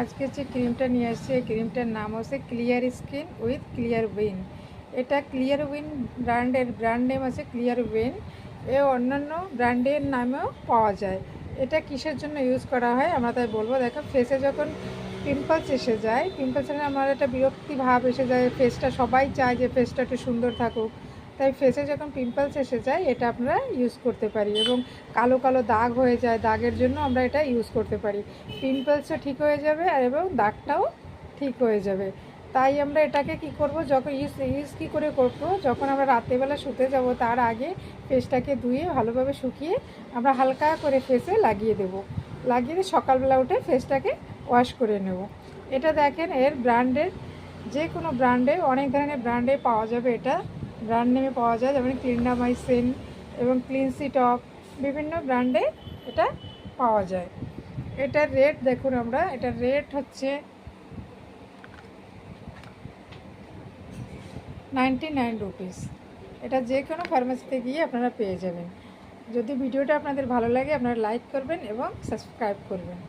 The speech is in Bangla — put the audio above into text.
আজকে যে ক্রিমটা নিয়ে আসছি এই ক্রিমটার নাম হচ্ছে clear skin with clear win. এটা ক্লিয়ার উইন ব্র্যান্ড নেম আছে ক্লিয়ার উইন। এ অন্যান্য ব্র্যান্ডের নামেও পাওয়া যায়। এটা কিসের জন্য ইউজ করা হয় আমরা তাই বলবো। দেখো, ফেসে যখন পিম্পলস এসে যায়, পিম্পলসের আমার একটা বিরক্তি ভাব এসে যায়, ফেসটা সবাই চায় যে ফেসটা একটু সুন্দর থাকুক, তাই ফেসে যখন পিম্পলস এসে যায় এটা আমরা ইউজ করতে পারি। এবং কালো কালো দাগ হয়ে যায়, দাগের জন্য আমরা এটা ইউজ করতে পারি। পিম্পলসও ঠিক হয়ে যাবে আর এবং দাগটাও ঠিক হয়ে যাবে। তাই আমরা এটাকে কি করব, যখন ইউজ কী করে করব, যখন আমরা রাত্রেবেলা শুতে যাব তার আগে ফেসটাকে ধুয়ে ভালোভাবে শুকিয়ে আমরা হালকা করে ফেসে লাগিয়ে দেব। লাগিয়ে দিয়ে সকালবেলা উঠে ফেসটাকে ওয়াশ করে নেব। এটা দেখেন, এর ব্র্যান্ডের যে কোনো ব্র্যান্ডে, অনেক ধরনের ব্র্যান্ডে পাওয়া যাবে। এটা ব্র্যান্ড নেমে পাওয়া যায়, যেমন ক্লিনামাইসিন এবং ক্লিনসি টপ, বিভিন্ন ব্র্যান্ডে এটা পাওয়া যায়। এটার রেট দেখুন, আমরা এটার রেট হচ্ছে 99 রুপিস। এটা যে কোনো ফার্মেসিতে গিয়ে আপনারা পেয়ে যাবেন। যদি ভিডিওটা আপনাদের ভালো লাগে আপনারা লাইক করবেন এবং সাবস্ক্রাইব করবেন।